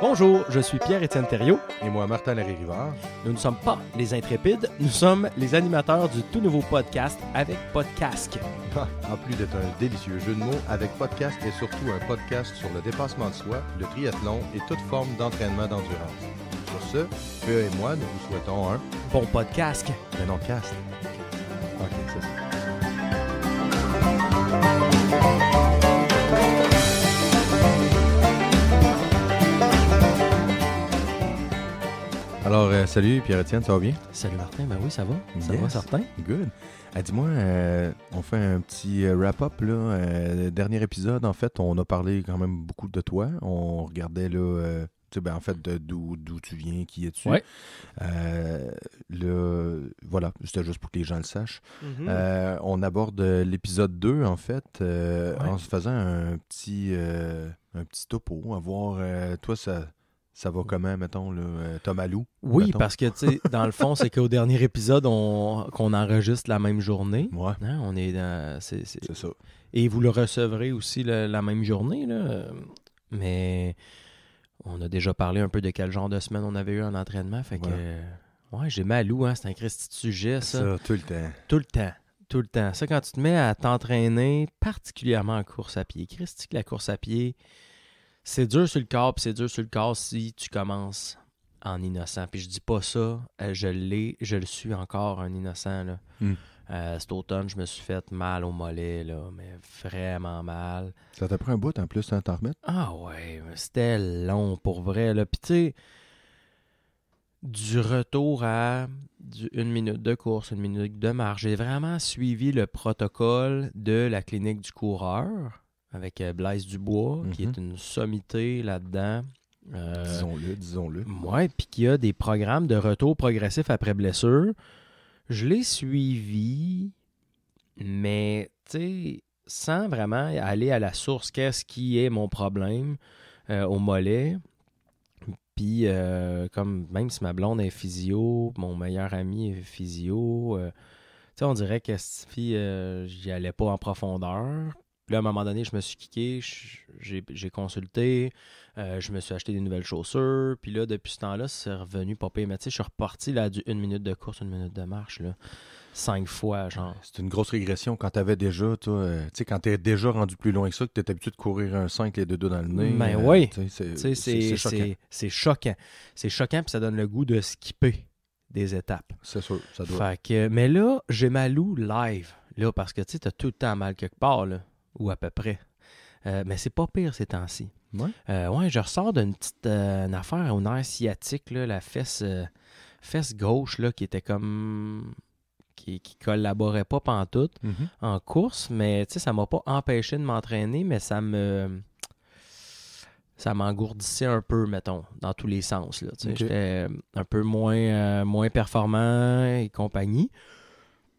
Bonjour, je suis Pierre-Étienne Thériault. Et moi, Martin Larrey-Rivard. Nous ne sommes pas les intrépides, nous sommes les animateurs du tout nouveau podcast avec Podcasque. En plus d'être un délicieux jeu de mots, avec podcast est surtout un podcast sur le dépassement de soi, le triathlon et toute forme d'entraînement d'endurance. Sur ce, Peu et moi, nous vous souhaitons un... Bon Podcasque. Mais non, cast. Ok, c'est ça. Alors, salut Pierre-Étienne, ça va bien? Salut Martin, ben oui, ça va. Ça Yes. va, certain. Good. Dis-moi, on fait un petit wrap-up, là. Dernier épisode, en fait, on a parlé quand même beaucoup de toi. On regardait, là, tu sais, en fait, d'où tu viens, qui es-tu. Ouais. Voilà, c'était juste pour que les gens le sachent. Mm-hmm. On aborde l'épisode 2, en fait, en se faisant un petit topo, à voir, toi, ça va comment, mettons, là, Thomas Lou? Oui, mettons? parce que, tu sais, dans le fond, c'est qu'au dernier épisode, qu'on enregistre la même journée. Ouais, Hein, on est dans... c'est ça. Et vous le recevrez aussi la même journée, là. Mais on a déjà parlé un peu de quel genre de semaine on avait eu en entraînement. Fait que, ouais, j'ai mal loup, hein. C'est un Christy de sujet, ça. Ça, tout le temps. Tout le temps. Tout le temps. Ça, quand tu te mets à t'entraîner, particulièrement en course à pied. Christy, que la course à pied, c'est dur sur le corps, puis c'est dur sur le corps si tu commences en innocent. Puis je dis pas ça, je le suis encore, un innocent, là. Cet automne, je me suis fait mal au mollet, là, mais vraiment mal. Ça t'a pris un bout en plus, hein, t'en remettre? Ah ouais, c'était long pour vrai, là. Puis tu sais, du retour à une minute de course, une minute de marche, j'ai vraiment suivi le protocole de la clinique du coureur avec Blaise Dubois, qui est une sommité là-dedans. Disons-le. Ouais, puis qui a des programmes de retour progressif après blessure. Je l'ai suivi, mais tu sais, sans vraiment aller à la source, qu'est-ce qui est mon problème au mollet. Puis, comme même si ma blonde est physio, mon meilleur ami est physio, tu sais, on dirait que j'y allais pas en profondeur. Puis là, à un moment donné, je me suis kické, j'ai consulté, je me suis acheté des nouvelles chaussures. Puis là, depuis ce temps-là, c'est revenu pas pire. Mais tu sais, je suis reparti là du 1 minute de course, 1 minute de marche, là, 5 fois, genre. C'est une grosse régression quand t'avais déjà, toi, tu sais, quand t'es déjà rendu plus loin que ça, que t'es habitué de courir un 5 les deux dans le nez. Ben oui, tu sais, c'est choquant. c'est choquant. C'est choquant, puis ça donne le goût de skipper des étapes. C'est sûr, ça doit. Fait que, mais là, j'ai mal où live, là, parce que tu sais, t'as tout le temps mal quelque part, là, ou à peu près. Mais c'est pas pire ces temps-ci. Ouais. Ouais, je ressors d'une petite une affaire au nerf sciatique, là, la fesse gauche, là, qui était comme... qui collaborait pas pantoute en course, mais tu sais, ça m'a pas empêché de m'entraîner, mais ça m'engourdissait un peu, mettons, dans tous les sens, là. Tu sais, j'étais un peu moins performant et compagnie.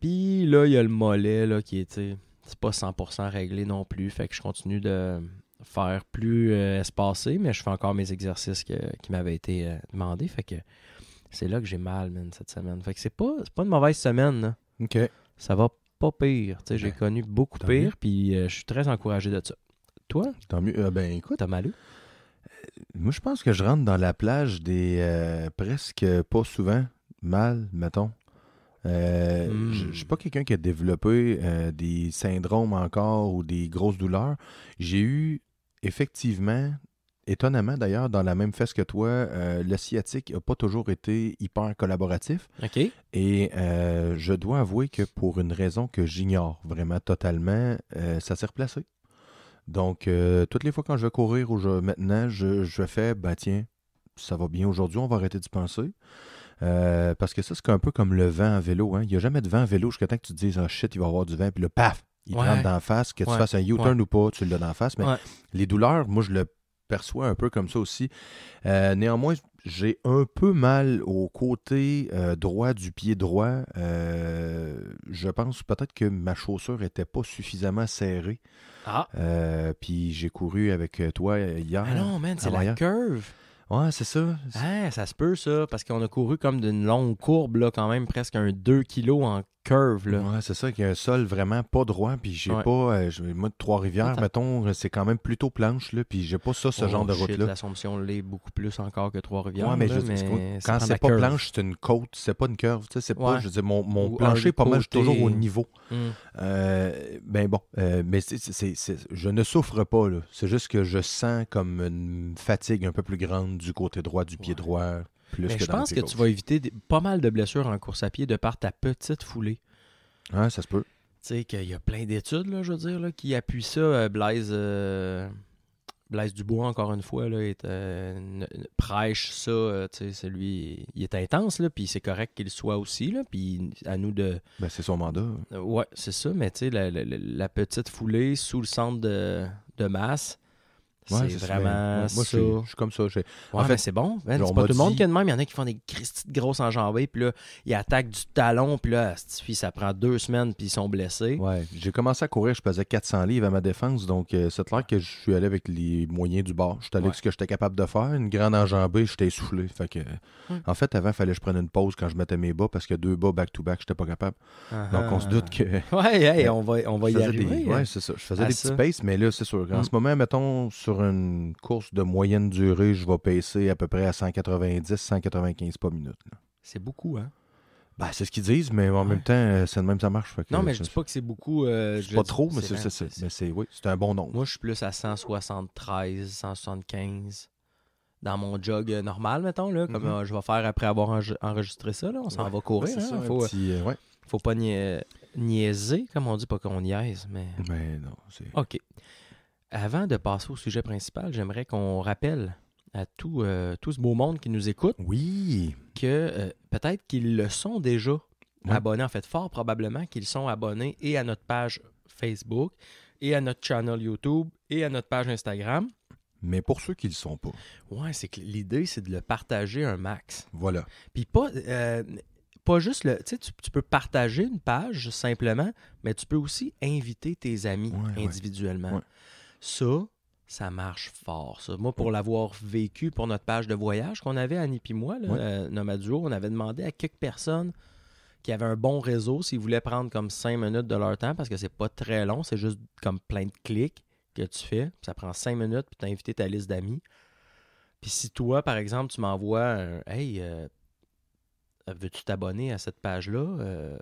Puis là, il y a le mollet, là, qui est, tu sais, c'est pas 100% réglé non plus, fait que je continue de faire plus espacé, mais je fais encore mes exercices qui m'avaient été demandés, fait que c'est là que j'ai mal, man, cette semaine. Fait que c'est pas une mauvaise semaine, là. OK. Ça va pas pire. Tu sais, j'ai connu beaucoup pire, puis je suis très encouragé de ça. Toi? Tant mieux. Ben écoute, T'as mal où? moi je pense que je rentre dans la plage des presque pas souvent mal, mettons. Je suis pas quelqu'un qui a développé des syndromes encore ou des grosses douleurs. J'ai eu effectivement, étonnamment d'ailleurs, dans la même fesse que toi, le sciatique n'a pas toujours été hyper collaboratif. OK. Et je dois avouer que pour une raison que j'ignore vraiment totalement, ça s'est replacé. Donc, toutes les fois quand je vais courir ou maintenant, je fais, ben tiens, ça va bien aujourd'hui, on va arrêter d'y penser. Parce que ça, c'est un peu comme le vent en vélo. Hein. Il n'y a jamais de vent en vélo jusqu'à temps que tu te dises « Ah shit, il va y avoir du vent », puis là, paf, il te rentre dans la face, que tu fasses un U-turn ou pas, tu l'as dans la face. Mais les douleurs, moi, je le perçois un peu comme ça aussi. Néanmoins, j'ai un peu mal au côté droit du pied droit. Je pense peut-être que ma chaussure n'était pas suffisamment serrée. Puis j'ai couru avec toi hier. Ah non, man, c'est la curve. Ouais, c'est ça. Ah, ça se peut, ça, parce qu'on a couru comme d'une longue courbe, là, quand même, presque un 2 kilos en curve, là. Ouais, c'est ça, qu'il y a un sol vraiment pas droit, puis j'ai Ouais. pas... moi, de Trois-Rivières, Attends. mettons, c'est quand même plutôt planche, là, puis j'ai pas ça, ce genre de Shit, route-là. l'Assomption l'est beaucoup plus encore que Trois-Rivières. Ouais, mais là, je veux dire, mais ça quand prend c'est la pas curve. planche, c'est une côte, c'est pas une curve, tu sais, c'est pas... Ouais. Je veux dire, mon Ou plancher est pas mal, je suis côté- toujours au niveau. Hum. Ben bon, mais je ne souffre pas, là. C'est juste que je sens comme une fatigue un peu plus grande du côté droit du pied Ouais. droit, plus Mais que je dans le pense pied que tu gauche. vas éviter pas mal de blessures en course à pied de par ta petite foulée. Ouais, ça se peut. Tu sais qu'il y a plein d'études, là, je veux dire, là, qui appuient ça. Blaise Dubois, encore une fois, là, prêche ça. Tu sais, lui, il est intense, là, puis c'est correct qu'il le soit aussi. Là, puis à nous de... Ben, c'est son mandat. Ouais, c'est ça, mais tu sais, la petite foulée sous le centre de masse, Ouais, c'est ça. vraiment Moi, ça. je suis comme ça. Ouais, en fait, mais c'est bon. Man, on c'est pas m'a tout le monde dit- qui a de même. Il y en a qui font des cristis de grosses enjambées, puis là, ils attaquent du talon, puis là, ça prend 2 semaines, puis ils sont blessés. Ouais, j'ai commencé à courir, je pesais 400 livres à ma défense, donc c'est clair que je suis allé avec les moyens du bord. Je suis allé avec ce que j'étais capable de faire. Une grande enjambée, j'étais essoufflé. Fait que, en fait, avant, il fallait que je prenne une pause quand je mettais mes bas, parce que 2 bas back-to-back, j'étais pas capable. Donc, on se doute que... Ouais, hey, on va je y faisais arriver. ouais, c'est ça. Je faisais à des ça. petits paces, mais là, c'est sûr. En ce moment, mettons, sur une course de moyenne durée, je vais pacer à peu près à 190-195 pas minutes. Là. C'est beaucoup, hein? Ben, c'est ce qu'ils disent, mais en même temps, c'est de même ça marche. Fait que, Non, mais je dis pas que c'est beaucoup. c'est pas trop, mais lent, c'est un bon nombre. Moi, je suis plus à 173, 175 dans mon jog normal, mettons, là, comme je vais faire après avoir enregistré ça. Là, on s'en va courir. C'est Hein, ça, ouais. faut pas niaiser, comme on dit, pas qu'on niaise, mais... Mais non, c'est... OK. Avant de passer au sujet principal, j'aimerais qu'on rappelle à tout ce beau monde qui nous écoute Oui! que peut-être qu'ils le sont déjà Ouais. abonnés, en fait, fort probablement qu'ils sont abonnés et à notre page Facebook, et à notre channel YouTube, et à notre page Instagram. Mais pour ceux qui le sont pas, Ouais, c'est que l'idée, c'est de le partager un max. voilà. Puis pas juste le... Tu sais, tu peux partager une page simplement, mais tu peux aussi inviter tes amis Ouais, individuellement. ouais. Ça marche fort, ça. Moi, pour l'avoir vécu pour notre page de voyage qu'on avait, Annie puis moi, là, Nomaduo, on avait demandé à quelques personnes qui avaient un bon réseau s'ils voulaient prendre comme 5 minutes de leur temps, parce que c'est pas très long, c'est juste comme plein de clics que tu fais. Ça prend 5 minutes, puis tu as invité ta liste d'amis. Puis si toi, par exemple, tu m'envoies un « Hey, veux-tu t'abonner à cette page-là?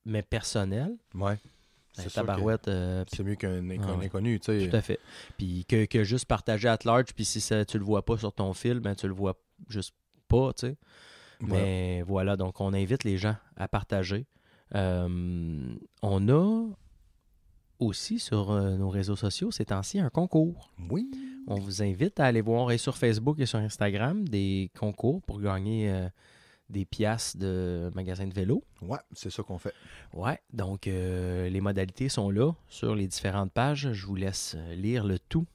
Mais personnel. Ouais. Ben, tabarouette. C'est mieux qu'un ouais. inconnu, tu sais. Tout à fait. Puis que juste partager at large, puis si tu le vois pas sur ton fil, ben tu le vois juste pas, tu sais. Voilà. Mais voilà, donc on invite les gens à partager. On a aussi sur nos réseaux sociaux ces temps-ci un concours. Oui. On vous invite à aller voir et sur Facebook et sur Instagram des concours pour gagner des piastres de magasin de vélo. Ouais, c'est ça qu'on fait. Ouais, donc les modalités sont là sur les différentes pages. Je vous laisse lire le tout.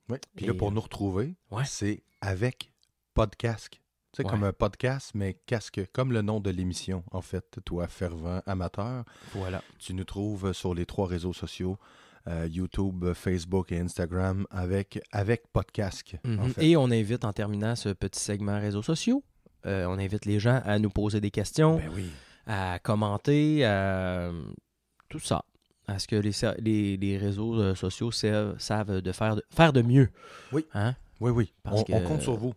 Oui. Puis là, pour nous retrouver, ouais. c'est avec podcast. Tu sais, comme un podcast, mais casque, comme le nom de l'émission, en fait, toi, fervent amateur. Voilà. Tu nous trouves sur les 3 réseaux sociaux, YouTube, Facebook et Instagram, avec podcast. En fait. Et on invite, en terminant ce petit segment réseaux sociaux, on invite les gens à nous poser des questions, Ben oui. à commenter, tout ça. À ce que les réseaux sociaux savent faire de mieux. Oui. Hein? Oui. Parce On compte sur vous.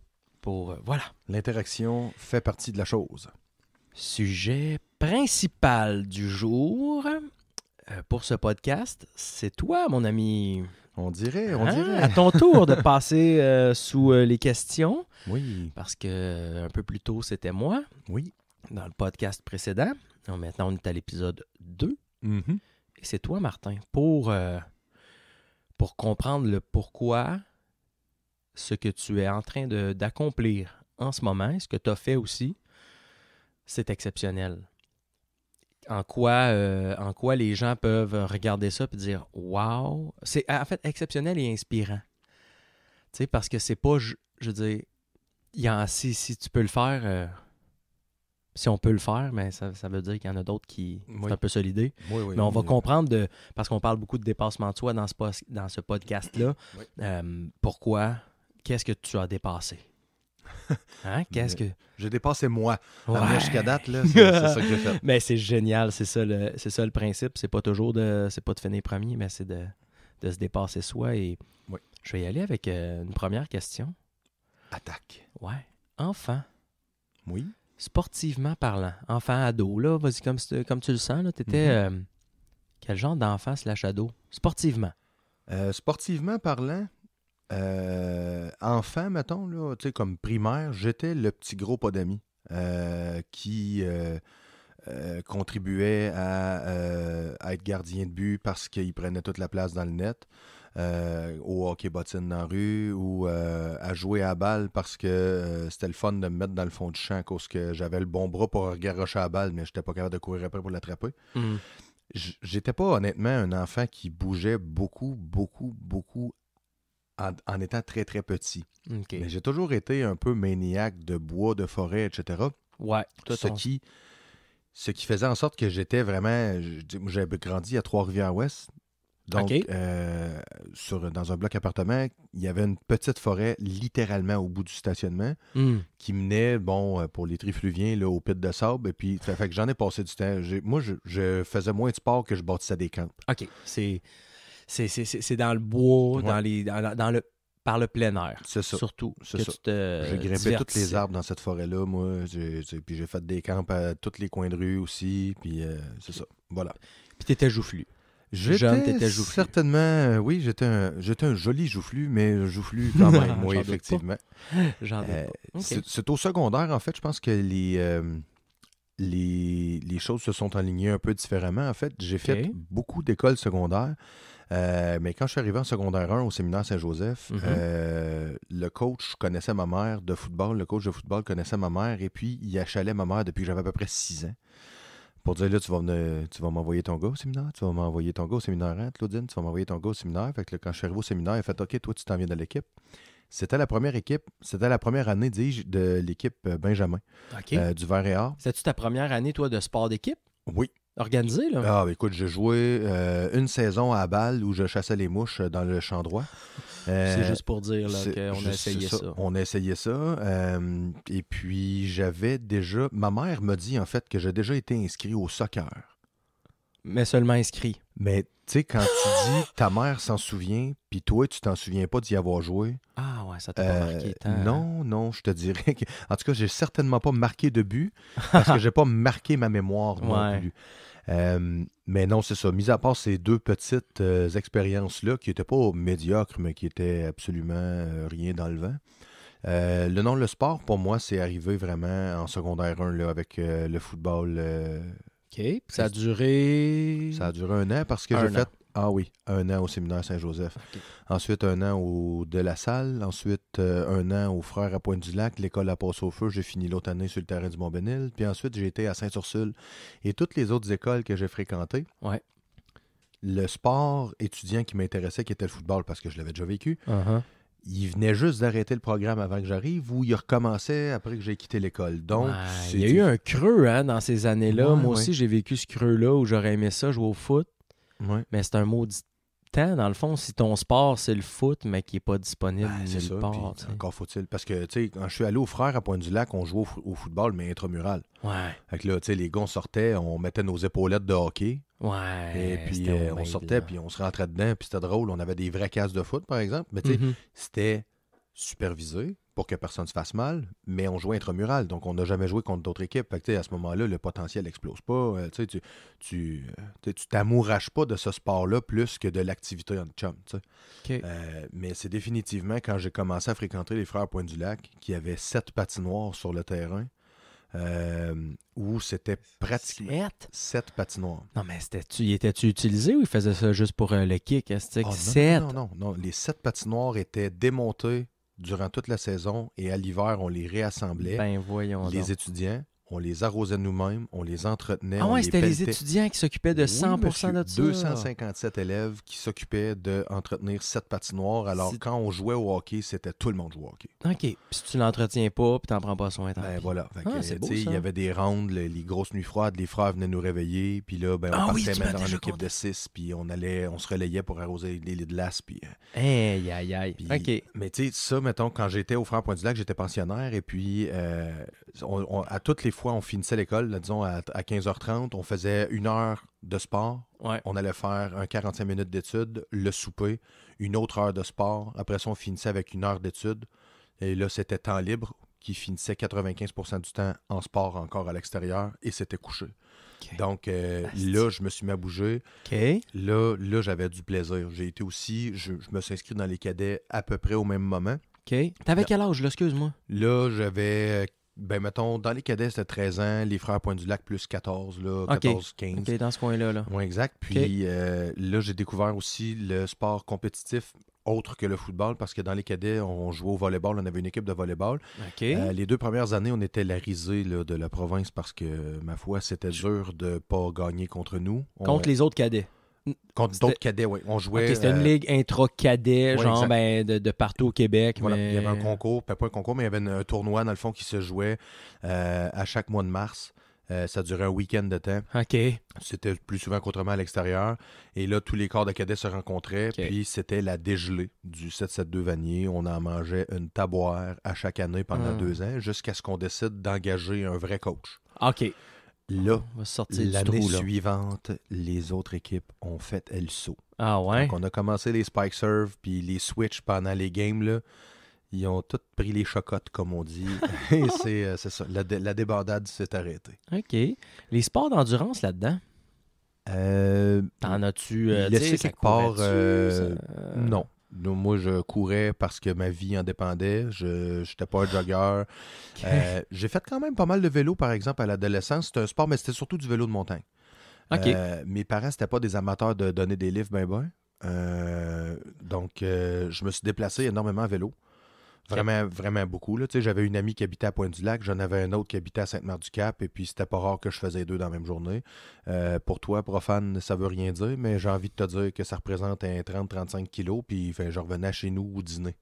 Voilà. L'interaction fait partie de la chose. Sujet principal du jour pour ce podcast, c'est toi, mon ami. On dirait. À ton tour de passer sous les questions. Oui. Parce que un peu plus tôt, c'était moi. Oui. Dans le podcast précédent. Donc, maintenant, on est à l'épisode 2. Mm-hmm. Et c'est toi, Martin, pour comprendre le pourquoi ce que tu es en train d'accomplir en ce moment, et ce que tu as fait aussi, c'est exceptionnel. En quoi les gens peuvent regarder ça et dire « Wow! » C'est en fait exceptionnel et inspirant. Tu sais, parce que c'est pas, je veux dire, si tu peux le faire, si on peut le faire, mais ça veut dire qu'il y en a d'autres qui... C'est un peu ça l'idée. Oui, mais on va comprendre, parce qu'on parle beaucoup de dépassement de soi dans ce podcast-là, pourquoi, qu'est-ce que tu as dépassé? Hein? Qu'est-ce que... J'ai dépassé moi. Ouais. À jusqu'à date, là, c'est ça que j'ai fait. Mais c'est génial, c'est ça le principe. C'est pas de finir premier, mais c'est de se dépasser soi. Et Oui. je vais y aller avec une première question. Attaque. Ouais. Enfant, Oui. sportivement parlant, enfant, ado, là, vas-y comme tu le sens, là, t'étais quel genre d'enfant / ado? Sportivement. Sportivement parlant, enfant, mettons, là, tu sais, comme primaire, j'étais le petit gros pas d'amis qui contribuait à être gardien de but parce qu'il prenait toute la place dans le net, au hockey bottine dans la rue, ou à jouer à la balle parce que c'était le fun de me mettre dans le fond du champ à cause que j'avais le bon bras pour garrocher à la balle, mais j'étais pas capable de courir après pour l'attraper. Mm. J'étais pas honnêtement un enfant qui bougeait beaucoup, beaucoup, beaucoup en étant très, très petit. OK. Mais j'ai toujours été un peu maniaque de bois, de forêt, etc. Ouais. Toi, Ce qui faisait en sorte que j'étais vraiment... J'avais grandi à Trois-Rivières-Ouest. Donc, OK. dans un bloc appartement, il y avait une petite forêt littéralement au bout du stationnement qui menait, pour les trifluviens, là, au pit de sable. Et puis, ça fait que j'en ai passé du temps. Moi, je faisais moins de sport que je bâtissais des camps. OK. C'est dans le bois, Ouais. par le plein air. C'est ça. Surtout C'est que ça. tu te J'ai grimpé tous divertissais. les arbres dans cette forêt-là, moi. Puis j'ai fait des camps à tous les coins de rue aussi. Puis c'est ça. Voilà. Puis t'étais joufflu. Jeune, t'étais joufflu. Certainement, oui, j'étais un joli joufflu, mais joufflu quand même, oui, J'en doute pas. effectivement. J'en doute pas. OK. C'est au secondaire, en fait, je pense que les choses se sont alignées un peu différemment. En fait, j'ai fait beaucoup d'écoles secondaires, mais quand je suis arrivé en secondaire 1 au séminaire Saint-Joseph, le coach connaissait ma mère de football, le coach de football connaissait ma mère, et puis il achalait ma mère depuis que j'avais à peu près 6 ans. Pour dire, là, tu vas m'envoyer ton gars au séminaire, tu vas m'envoyer ton gars au séminaire, hein, Claudine, tu vas m'envoyer ton gars au séminaire. Fait que là, quand je suis arrivé au séminaire, il a fait, OK, toi, tu t'en viens de l'équipe. C'était la première année, dis-je, de l'équipe Benjamin, OK. du Vert et Or. C'était-tu ta première année, toi, de sport d'équipe? Oui. Organisé, là? Ah, écoute, j'ai joué une saison à la balle où je chassais les mouches dans le champ droit. C'est juste pour dire là, qu'on a essayé ça. On a essayé ça. Et puis, j'avais déjà... Ma mère m'a dit, en fait, que j'ai déjà été inscrit au soccer. Mais seulement inscrit. Mais, tu sais, quand tu dis ta mère s'en souvient, puis toi, tu t'en souviens pas d'y avoir joué... Ah ouais, ça t'a pas marqué tant. Non, je te dirais que... En tout cas, j'ai certainement pas marqué de but parce que j'ai pas marqué ma mémoire non plus. Mais non, c'est ça. Mis à part ces deux petites expériences-là, qui n'étaient pas médiocres, mais qui étaient absolument rien dans le vent. Le sport, pour moi, c'est arrivé vraiment en secondaire 1 là, avec le football. OK. Ça a duré... Ça a duré 1 an parce que j'ai fait... Ah oui, 1 an au séminaire Saint-Joseph. Okay. Ensuite, 1 an au De La Salle. Ensuite, 1 an aux Frères à Pointe-du-Lac. L'école a passé au feu. J'ai fini l'autre année sur le terrain du Mont-Bénil. Puis ensuite, j'ai été à Sainte-Ursule. Et toutes les autres écoles que j'ai fréquentées, le sport étudiant qui m'intéressait, qui était le football, parce que je l'avais déjà vécu, il venait juste d'arrêter le programme avant que j'arrive ou il recommençait après que j'ai quitté l'école. Donc, il y a eu un creux dans ces années-là. Moi aussi, j'ai vécu ce creux-là où j'aurais aimé ça, jouer au foot. Ouais. Mais c'est un maudit temps, dans le fond, si ton sport, c'est le foot, mais qui n'est pas disponible nulle part. Encore faut-il. Parce que, tu sais, quand je suis allé aux Frères à Pointe-du-Lac, on jouait au football, mais intramural. Ouais. Fait que là, tu sais, les gars, on sortait, on mettait nos épaulettes de hockey. Ouais. Et puis, on sortait, puis on se rentrait dedans, puis c'était drôle. On avait des vraies cases de foot, par exemple. Mais, tu sais, c'était supervisé pour que personne ne se fasse mal, mais on jouait intramural, donc on n'a jamais joué contre d'autres équipes. Fait que, à ce moment-là, le potentiel n'explose pas. Tu t'amouraches pas de ce sport-là plus que de l'activité en chum. Okay. Mais c'est définitivement quand j'ai commencé à fréquenter les Frères Pointe-du-Lac qu'il y avait 7 patinoires sur le terrain. Où c'était pratiquement 7 patinoires. Non, mais étais-tu utilisé ou ils faisaient ça juste pour le kick? Non. Les 7 patinoires étaient démontées durant toute la saison et à l'hiver, on les réassemblait. Ben voyons les donc. étudiants, on les arrosait nous-mêmes, on les entretenait, Ah on ouais, les c'était les pelletait. étudiants qui s'occupaient de 100% Oui, monsieur, de ça. 257 élèves qui s'occupaient d'entretenir 7 patinoires. Alors, C'est- quand on jouait au hockey, c'était tout le monde jouait au hockey. OK. Puis si tu l'entretiens pas, puis t'en prends pas soin, tant Ben pis. voilà. Fait que, C'est beau, tu sais, ça. il y avait des rondes, les grosses nuits froides, les frères venaient nous réveiller, puis là, ben, on Ah oui, partait tu m'as maintenant en déjà équipe conté. de 6, puis on se relayait pour arroser les lits de glace, puis... Aïe, aïe, aïe. puis- OK. Mais tu sais, ça, mettons, quand j'étais au Frère Pointe-du-Lac, j'étais pensionnaire, et puis à toutes les fois, on finissait l'école, là, disons, à 15h30, on faisait 1 heure de sport, Ouais. on allait faire un 45 minutes d'études, le souper, 1 autre heure de sport, après ça, on finissait avec 1 heure d'études, et là, c'était temps libre, qui finissait 95% du temps en sport encore à l'extérieur, et c'était couché. OK. Donc là, je me suis mis à bouger. OK. Là, j'avais du plaisir. J'ai été aussi, je me suis inscrit dans les cadets à peu près au même moment. OK. T'avais Là. quel âge, là? Excuse-moi. Là, j'avais, ben mettons, dans les cadets, c'était 13 ans, les frères Pointe-du-Lac plus 14, là, OK. 14, 15. OK, dans ce coin-là, là. Oui, exact. Puis là, j'ai découvert aussi le sport compétitif autre que le football, parce que dans les cadets, on jouait au volleyball, on avait une équipe de volleyball. OK. Les 2 premières années, on était la risée là, de la province parce que, ma foi, c'était dur de pas gagner contre nous. Contre les autres cadets. Contre c'était- d'autres cadets, oui. On jouait... OK, c'était une ligue intra-cadet, ouais, genre exact. ben, de partout au Québec. Voilà, mais... il y avait un concours, pas un concours, mais il y avait un tournoi, dans le fond, qui se jouait à chaque mois de mars. Ça durait un week-end de temps. OK. C'était plus souvent qu'autrement à l'extérieur. Et là, tous les corps de cadets se rencontraient. OK. Puis c'était la dégelée du 772 Vanier. On en mangeait une taboire à chaque année pendant 2 ans, jusqu'à ce qu'on décide d'engager un vrai coach. OK. Là, On va sortir du l'année trou, là. suivante, les autres équipes ont fait le saut. Ah ouais? Donc, on a commencé les spike serve puis les switch pendant les games, là. Ils ont tous pris les chocottes, comme on dit. Et c'est ça. La débandade s'est arrêtée. OK. Les sports d'endurance là-dedans, t'en as-tu... Laissé tu sais, ça quelque part, courait-tu, non. Non, moi, je courais parce que ma vie en dépendait. Je n'étais pas un jogger. OK. J'ai fait quand même pas mal de vélo, par exemple, à l'adolescence. C'était un sport, mais c'était surtout du vélo de montagne. OK. Mes parents, c'était pas des amateurs de donner des livres, donc, je me suis déplacé énormément à vélo. Vraiment, vraiment beaucoup. Là. Tu sais, j'avais une amie qui habitait à Pointe-du-Lac, j'en avais un autre qui habitait à Sainte-Mère-du-Cap, et puis c'était pas rare que je faisais 2 dans la même journée. Pour toi, profane, ça veut rien dire, mais j'ai envie de te dire que ça représente un 30-35 kilos, puis je revenais chez nous au dîner.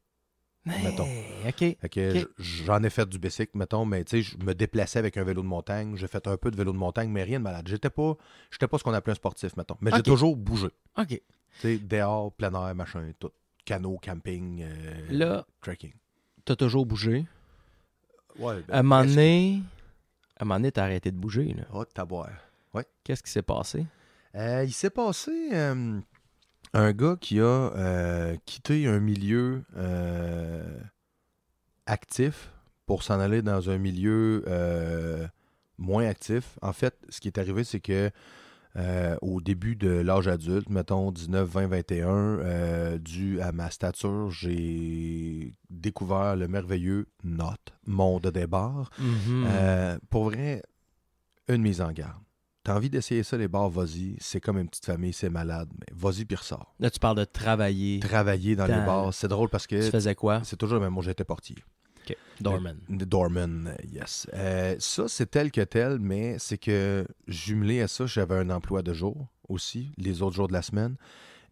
Mettons. OK. Fait que Ok. j'en ai fait du bicycle, mettons, mais tu sais, je me déplaçais avec un vélo de montagne. J'ai fait un peu de vélo de montagne, mais rien de malade. J'étais pas ce qu'on appelait un sportif, mettons. Mais j'ai Ok. toujours bougé. OK. Tu sais, dehors, plein air, machin, tout. Canot, camping, Là, trekking. t'as toujours bougé. Ouais, À un moment donné, t'as arrêté de bouger, là. Oh, taboire. Qu'est-ce qui s'est passé? Il s'est passé un gars qui a quitté un milieu actif pour s'en aller dans un milieu moins actif. En fait, ce qui est arrivé, c'est que au début de l'âge adulte, mettons 19, 20, 21, dû à ma stature, j'ai découvert le merveilleux monde des bars. Pour vrai, une mise en garde. T'as envie d'essayer ça, les bars, vas-y. C'est comme une petite famille, c'est malade, mais vas-y puis ressors. Là, tu parles de travailler. Travailler dans les bars, c'est drôle parce Tu que faisais quoi? c'est toujours le même. Moi, j'étais portier. OK. Doorman. Doorman, yes. Ça, c'est tel que tel, mais c'est que jumelé à ça, j'avais un emploi de jour aussi, les autres jours de la semaine.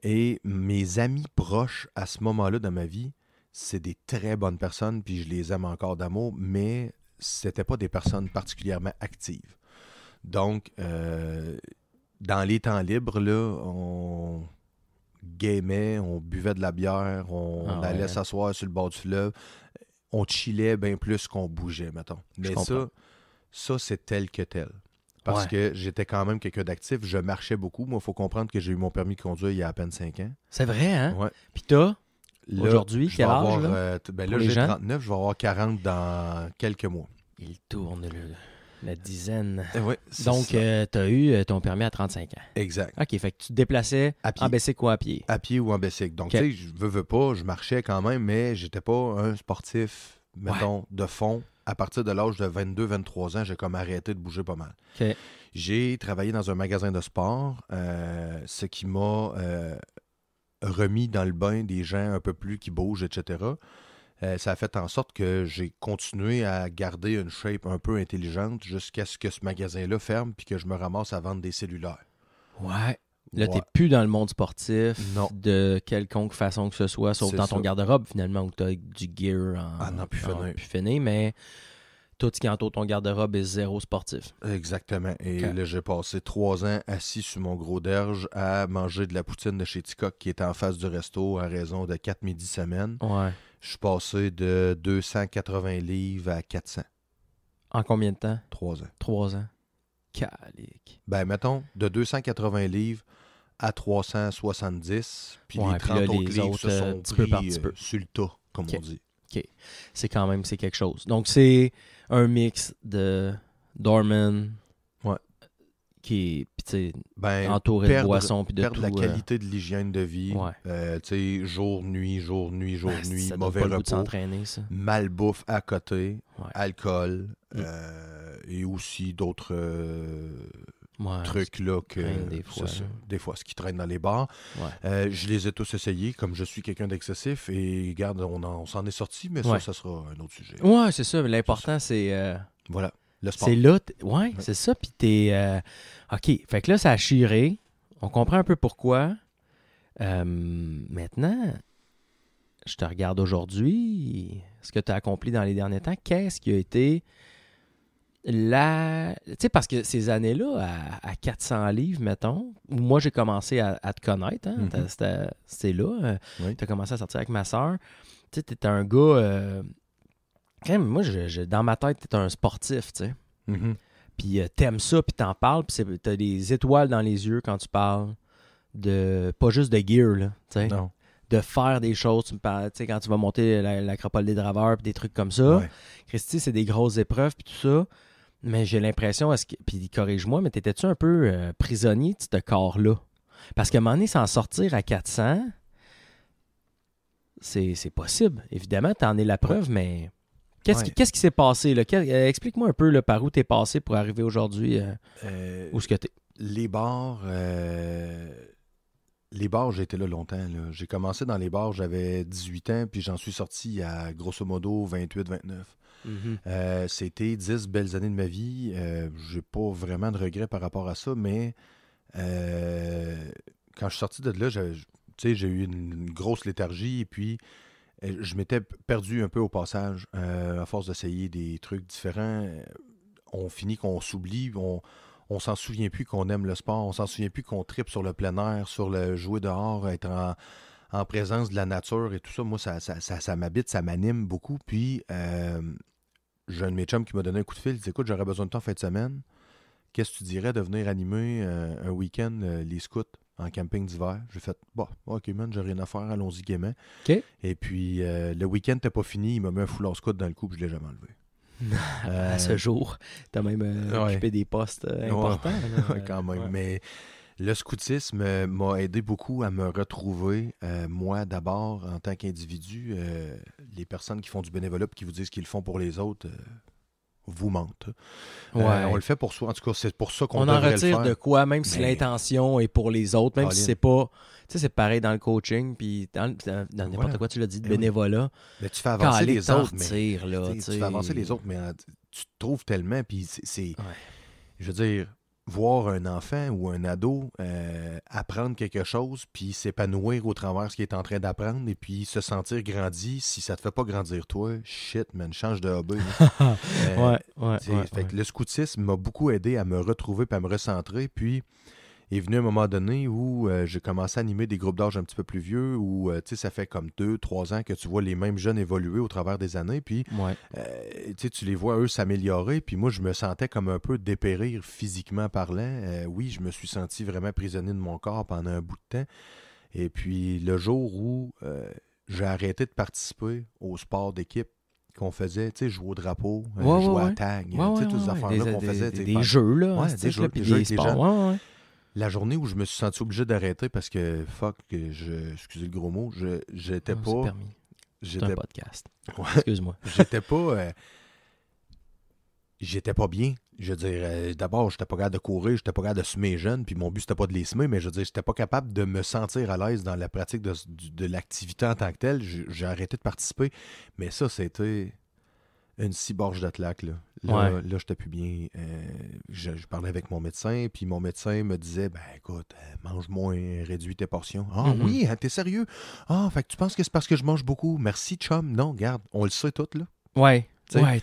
Et mes amis proches à ce moment-là dans ma vie, c'est des très bonnes personnes, puis je les aime encore d'amour, mais c'était pas des personnes particulièrement actives. Donc, dans les temps libres, là, on gamait, on buvait de la bière, on allait s'asseoir sur le bord du fleuve. On chillait bien plus qu'on bougeait, mettons. Mais ça, c'est tel que tel. Parce que j'étais quand même quelqu'un d'actif. Je marchais beaucoup. Moi, il faut comprendre que j'ai eu mon permis de conduire il y a à peine 5 ans. C'est vrai, hein? Ouais. Puis t'as, Là, aujourd'hui, je quel vais âge, avoir, là? là, j'ai 39, je vais avoir 40 dans quelques mois. Il tourne la dizaine. Oui, Donc, t'as eu ton permis à 35 ans. exact. OK, fait que tu te déplaçais À pied. en bicycle ou à pied. À pied ou en bicycle. Donc, Ok. tu sais, je veux pas, je marchais quand même, mais j'étais pas un sportif, mettons, de fond. À partir de l'âge de 22-23 ans, j'ai comme arrêté de bouger pas mal. OK. J'ai travaillé dans un magasin de sport, ce qui m'a remis dans le bain des gens un peu plus qui bougent, etc. Ça a fait en sorte que j'ai continué à garder une shape un peu intelligente jusqu'à ce que ce magasin-là ferme puis que je me ramasse à vendre des cellulaires. Ouais. Là, Ouais. t'es plus dans le monde sportif Non. de quelconque façon que ce soit, sauf C'est dans ton ça. garde-robe, finalement, où t'as du gear plus finir. plus fini, mais tout ce qui entoure ton garde-robe est zéro sportif. Exactement. Et Ok. là, j'ai passé 3 ans assis sur mon gros derge à manger de la poutine de chez Ticoc qui était en face du resto à raison de 4 midis semaine. Ouais. Je suis passé de 280 livres à 400. En combien de temps? 3 ans. 3 ans. Calique. Ben, mettons, de 280 livres à 370, puis Ouais, les puis 30 là, autres les livres autres, se sont petit peu pris par petit peu. sur le tas, comme Ok. on dit. C'est quelque chose. Donc, c'est un mix de Dorman Ouais. qui est, puis tu sais, Ben, entouré de boissons puis de perdre tout. la qualité de l'hygiène de vie. Ouais. Tu sais, jour, nuit, Ça donne mauvais pas le goût de repos, s'entraîner, ça. malbouffe à côté, Ouais. alcool, Mm. et aussi d'autres Ouais. trucs là que traîne des c'est fois, ça, là. des fois, ce qui traîne dans les bars. Ouais. Je les ai tous essayés, comme je suis quelqu'un d'excessif, et regarde, on s'en est sorti, mais Ouais. ça sera un autre sujet. Ouais, c'est ça. L'important, c'est. Voilà, le sport. C'est là. Ouais, c'est ça. Puis t'es. OK. Fait que là, ça a chiré. On comprend un peu pourquoi. Maintenant, je te regarde aujourd'hui. Ce que tu as accompli dans les derniers temps, qu'est-ce qui a été la. Tu sais, parce que ces années-là, à 400 livres, mettons, où moi j'ai commencé à te connaître, hein, Mhm. c'est là. Oui. Tu as commencé à sortir avec ma soeur. Tu sais, tu un gars. Quand même, moi, dans ma tête, tu es un sportif, tu sais. Mhm. Puis t'aimes ça, puis t'en parles, puis t'as des étoiles dans les yeux quand tu parles de. Pas juste de gear, là, tu sais. Non. De faire des choses. Tu me parles, tu sais, quand tu vas monter l'acropole des draveurs, puis des trucs comme ça. Ouais. Christy, c'est des grosses épreuves, puis tout ça. Mais j'ai l'impression, puis corrige-moi, mais t'étais-tu un peu prisonnier de ce corps-là? Parce qu'à un moment donné, s'en sortir à 400, c'est possible. Évidemment, t'en es la preuve, mais qu'est-ce qui s'est passé, là? Explique-moi un peu là, par où t'es passé pour arriver aujourd'hui où ce que t'es. Les bars, j'ai été là longtemps. Là. J'ai commencé dans les bars, j'avais 18 ans, puis j'en suis sorti à grosso modo 28-29. C'était 10 belles années de ma vie. J'ai pas vraiment de regrets par rapport à ça, mais quand je suis sorti de là, j'ai eu une grosse léthargie et puis je m'étais perdu un peu au passage. À force d'essayer des trucs différents, on finit qu'on s'oublie, on s'en souvient plus qu'on aime le sport, on s'en souvient plus qu'on tripe sur le plein air, sur le jouer dehors, être en présence de la nature et tout ça. Moi, ça m'habite, ça m'anime beaucoup. Puis, j'ai un de mes chums qui m'a donné un coup de fil. Il dit, écoute, j'aurais besoin de temps en fin de semaine. Qu'est-ce que tu dirais de venir animer un week-end les scouts en camping d'hiver? J'ai fait, bah, ok, man, j'ai rien à faire, allons-y gaiement. OK. Et puis, le week-end n'était pas fini. Il m'a mis un foulard scout dans le cou, puis je l'ai jamais enlevé. À ce jour, t'as même occupé des postes importants. Là. Ouais, quand même. Ouais. Mais le scoutisme m'a aidé beaucoup à me retrouver, moi d'abord, en tant qu'individu. Les personnes qui font du bénévolat et qui vous disent qu'ils le font pour les autres vous mentent. Ouais. On le fait pour soi. En tout cas, c'est pour ça qu'on On en devrait le retire faire. de quoi, même si Mais- l'intention est pour les autres, même si Colin. c'est pas. Tu sais, c'est pareil dans le coaching, puis dans n'importe Voilà. quoi, tu l'as dit, de Eh oui. bénévolat. Mais tu fais avancer Calé, les t'en autres. Mais, retires, là, tu tu sais, tu fais avancer les autres, mais tu te trouves tellement. Puis c'est Ouais. je veux dire, voir un enfant ou un ado apprendre quelque chose, puis s'épanouir au travers ce qu'il est en train d'apprendre, et puis se sentir grandi, si ça te fait pas grandir toi, shit, man, change de hobby. Ouais. Fait que le scoutisme m'a beaucoup aidé à me retrouver et à me recentrer, puis est venu un moment donné où j'ai commencé à animer des groupes d'âge un petit peu plus vieux, où ça fait comme 2-3 ans que tu vois les mêmes jeunes évoluer au travers des années, puis Ouais. tu les vois, eux, s'améliorer, puis moi, je me sentais comme un peu dépérir physiquement parlant. Oui, je me suis senti vraiment prisonnier de mon corps pendant un bout de temps. Et puis, le jour où j'ai arrêté de participer au sport d'équipe qu'on faisait, tu sais, jouer au drapeau, jouer à tag, toutes ces affaires-là qu'on faisait. Des jeux, là. Ouais, c'est des ça, jeux, puis des jeux des avec les sports. gens. Ouais. La journée où je me suis senti obligé d'arrêter parce que, excusez le gros mot, j'étais Non, c'est pas... permis. C'est un J'étais podcast. Ouais. Excuse-moi. J'étais pas... j'étais pas bien. Je veux dire, d'abord, j'étais pas capable de courir, j'étais pas capable de semer les jeunes, puis mon but, c'était pas de les semer, mais je veux dire, j'étais pas capable de me sentir à l'aise dans la pratique de l'activité en tant que telle. J'ai arrêté de participer. Mais ça, c'était une ciborge de claque, là. Là, j'étais plus bien. Je parlais avec mon médecin, puis mon médecin me disait, ben écoute, mange moins, réduis tes portions. Ah oui, hein, t'es sérieux? Ah, fait que tu penses que c'est parce que je mange beaucoup? Merci, chum. Non, regarde, on le sait tout, là. Ouais.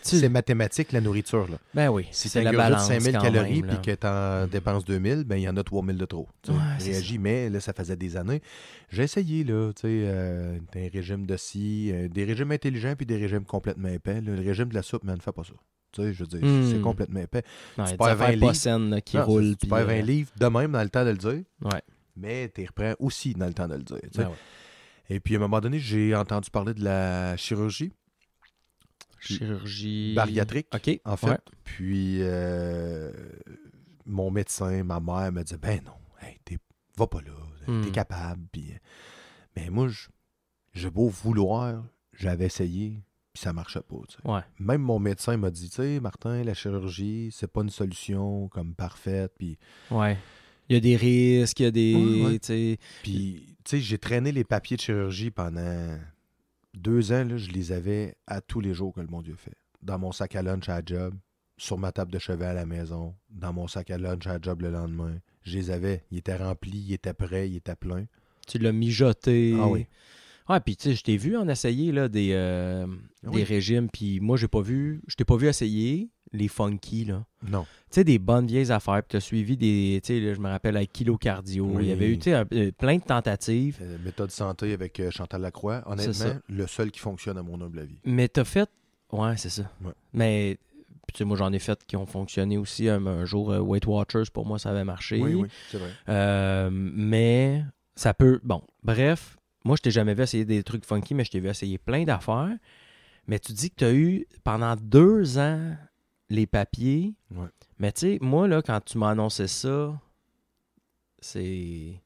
C'est mathématique, la nourriture. Là. Ben oui, si c'est tu la balance 5000 quand calories même, puis que tu en dépenses 2000, ben il y en a 3000 de trop. Réagis, mais là, ça faisait des années. J'ai essayé, là, des régimes de scie, des régimes intelligents puis des régimes complètement épais. Là. Le régime de la soupe, man, fais pas ça. Je veux dire, c'est complètement épais. Ouais, tu perds 20 livres. Saine, qui roule, tu perds 20 livres de même dans le temps de le dire. Ouais. Mais tu reprends aussi dans le temps de le dire. Ben ouais. Et puis, à un moment donné, j'ai entendu parler de la chirurgie. Chirurgie bariatrique, en fait. Ouais. Puis, mon médecin, ma mère me disait, ben non, hey, va pas là, t'es capable. Puis, mais moi, je beau vouloir, j'avais essayé, puis ça marchait pas. Ouais. Même mon médecin m'a dit, tu sais, Martin, la chirurgie, c'est pas une solution comme parfaite. Puis, ouais. Il y a des risques, il y a des... Ouais. Puis, tu sais, j'ai traîné les papiers de chirurgie pendant 2 ans, là, je les avais à tous les jours que le bon Dieu fait. Dans mon sac à lunch à la job, sur ma table de chevet à la maison, dans mon sac à lunch à la job le lendemain. Je les avais. Ils étaient remplis, ils étaient prêts, ils étaient pleins. Tu l'as mijoté. Ah oui. Ouais, puis tu sais, je t'ai vu en essayer là, des régimes, puis moi, je t'ai pas vu essayer les funky, là. Non. Tu sais, des bonnes vieilles affaires, puis tu as suivi des, tu sais, je me rappelle, avec Kilo Cardio, il y avait eu, tu sais, plein de tentatives. Méthode santé avec Chantal Lacroix, honnêtement, le seul qui fonctionne à mon humble avis. Mais t'as fait, ouais, c'est ça. Ouais. Mais, tu sais, moi, j'en ai fait qui ont fonctionné aussi un jour. Weight Watchers, pour moi, ça avait marché. Oui, c'est vrai. Mais, ça peut, bon, bref, moi, je t'ai jamais vu essayer des trucs funky, mais je t'ai vu essayer plein d'affaires. Mais tu dis que tu as eu, pendant 2 ans, les papiers. Ouais. Mais tu sais, moi, là, quand tu m'as annoncé ça, c'est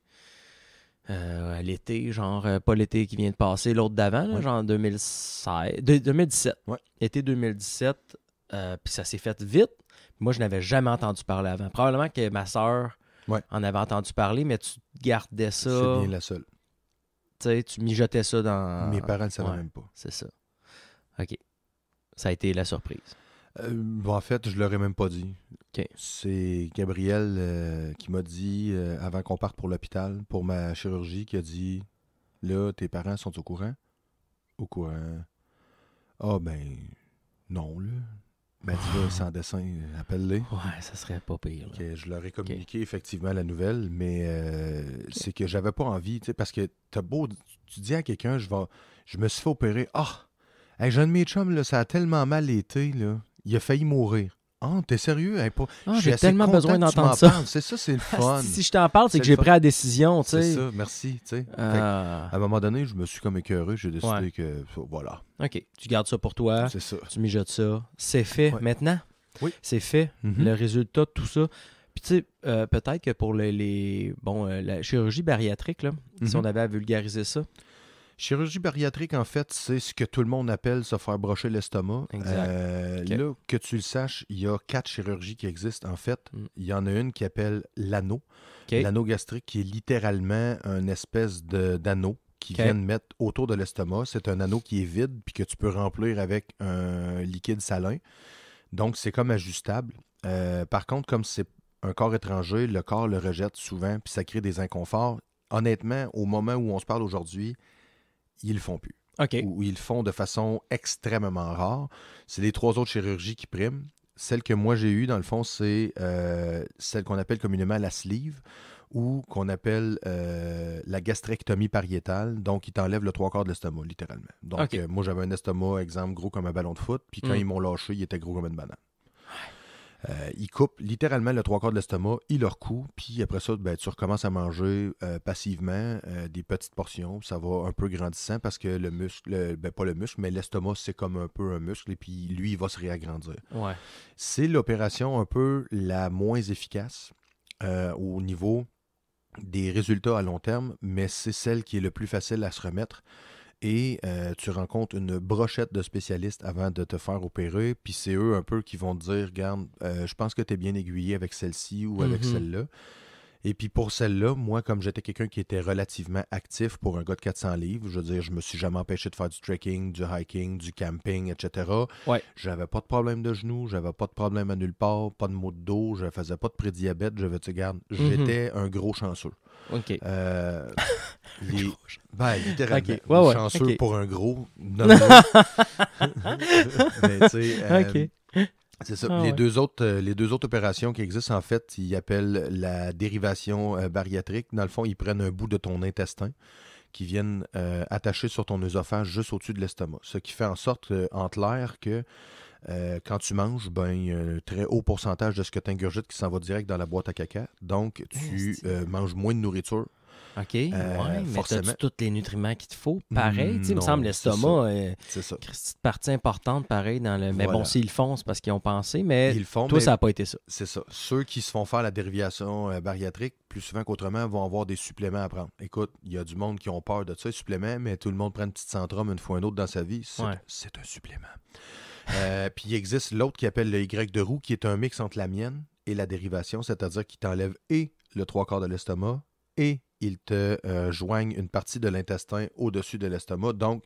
à l'été, genre, pas l'été qui vient de passer, l'autre d'avant, là, genre 2017. Ouais. Été 2017, puis ça s'est fait vite. Moi, je n'avais jamais entendu parler avant. Probablement que ma sœur en avait entendu parler, mais tu gardais ça. C'est bien la seule. Tu sais, tu mijotais ça dans... Mes parents ne savaient même pas. C'est ça. OK. Ça a été la surprise. En fait, je leur ai même pas dit. Okay. C'est Gabriel qui m'a dit, avant qu'on parte pour l'hôpital, pour ma chirurgie, qui a dit, là, tes parents sont au courant? Au courant. Ah, ben, non, là. Ben, dis-là, sans dessin, appelle-les. Ouais, ça serait pas pire. Okay, je leur ai communiqué effectivement la nouvelle, mais c'est que j'avais pas envie, tu sais, parce que t'as beau, tu dis à quelqu'un, je me suis fait opérer. Ah! Hey, j'ai un de mes chums, là, ça a tellement mal été, là. Il a failli mourir. Ah, t'es sérieux? Hey, j'ai tellement besoin d'entendre ça. C'est ça, c'est le fun. Si je t'en parle, c'est que j'ai pris la décision, tu sais. C'est ça, merci, tu sais. À un moment donné, je me suis comme écœuré, j'ai décidé que, voilà. OK, tu gardes ça pour toi. C'est ça. Tu mijotes ça. C'est fait maintenant. Oui. C'est fait. Le résultat de tout ça. Puis tu sais, peut-être que pour la chirurgie bariatrique, là, si on avait à vulgariser ça. Chirurgie bariatrique, en fait, c'est ce que tout le monde appelle se faire brocher l'estomac. Exact. Okay. Là, que tu le saches, il y a 4 chirurgies qui existent. En fait, il y en a une qui appelle l'anneau. Okay. L'anneau gastrique, qui est littéralement une espèce d'anneau qui viennent mettre autour de l'estomac. C'est un anneau qui est vide puis que tu peux remplir avec un liquide salin. Donc, c'est comme ajustable. Par contre, comme c'est un corps étranger, le corps le rejette souvent puis ça crée des inconforts. Honnêtement, au moment où on se parle aujourd'hui, ils le font plus. Okay. Ou ils le font de façon extrêmement rare. C'est les 3 autres chirurgies qui priment. Celle que moi j'ai eue, dans le fond, c'est celle qu'on appelle communément la sleeve ou qu'on appelle la gastrectomie pariétale. Donc, ils t'enlèvent le 3/4 de l'estomac, littéralement. Donc, moi, j'avais un estomac, exemple, gros comme un ballon de foot. Puis quand ils m'ont lâché, il était gros comme une banane. Ils coupent littéralement le 3/4 de l'estomac, ils le recoupent, puis après ça, ben, tu recommences à manger passivement des petites portions. Ça va un peu grandissant parce que le muscle, pas le muscle, mais l'estomac, c'est comme un peu un muscle et puis lui, il va se réagrandir. Ouais. C'est l'opération un peu la moins efficace au niveau des résultats à long terme, mais c'est celle qui est le plus facile à se remettre et tu rencontres une brochette de spécialistes avant de te faire opérer, puis c'est eux un peu qui vont te dire, regarde, je pense que tu es bien aiguillé avec celle-ci ou avec celle-là. Et puis pour celle-là, moi, comme j'étais quelqu'un qui était relativement actif pour un gars de 400 livres, je veux dire, je me suis jamais empêché de faire du trekking, du hiking, du camping, etc. Ouais. J'avais pas de problème de genoux, j'avais pas de problème à nulle part, pas de maux de dos, je faisais pas de prédiabète, je veux te garde, j'étais un gros chanceux. OK. Littéralement. Okay. Ouais, chanceux okay. pour un gros. Mais tu sais, c'est ça. Les deux autres opérations qui existent, en fait, ils appellent la dérivation bariatrique. Dans le fond, ils prennent un bout de ton intestin qui viennent attacher sur ton œsophage juste au-dessus de l'estomac. Ce qui fait en sorte, entre l'air, que quand tu manges, il y a un très haut pourcentage de ce que tu ingurgites qui s'en va direct dans la boîte à caca. Donc, tu manges moins de nourriture. OK, mais forcément. as-tu tous les nutriments qu'il te faut? Pareil, il me semble l'estomac, c'est une partie importante, pareil, dans le... Mais bon, s'ils le font, c'est parce qu'ils ont pensé, mais toi, ça n'a pas été ça. C'est ça. Ceux qui se font faire la dérivation bariatrique, plus souvent qu'autrement, vont avoir des suppléments à prendre. Écoute, il y a du monde qui ont peur de ça, les suppléments, mais tout le monde prend une petite Centrum une fois un autre dans sa vie. C'est un supplément. Puis il existe l'autre qui appelle le Y de roue, qui est un mix entre la mienne et la dérivation, c'est-à-dire qu'il t'enlève et le 3/4 de l'estomac et il te joigne une partie de l'intestin au-dessus de l'estomac. Donc,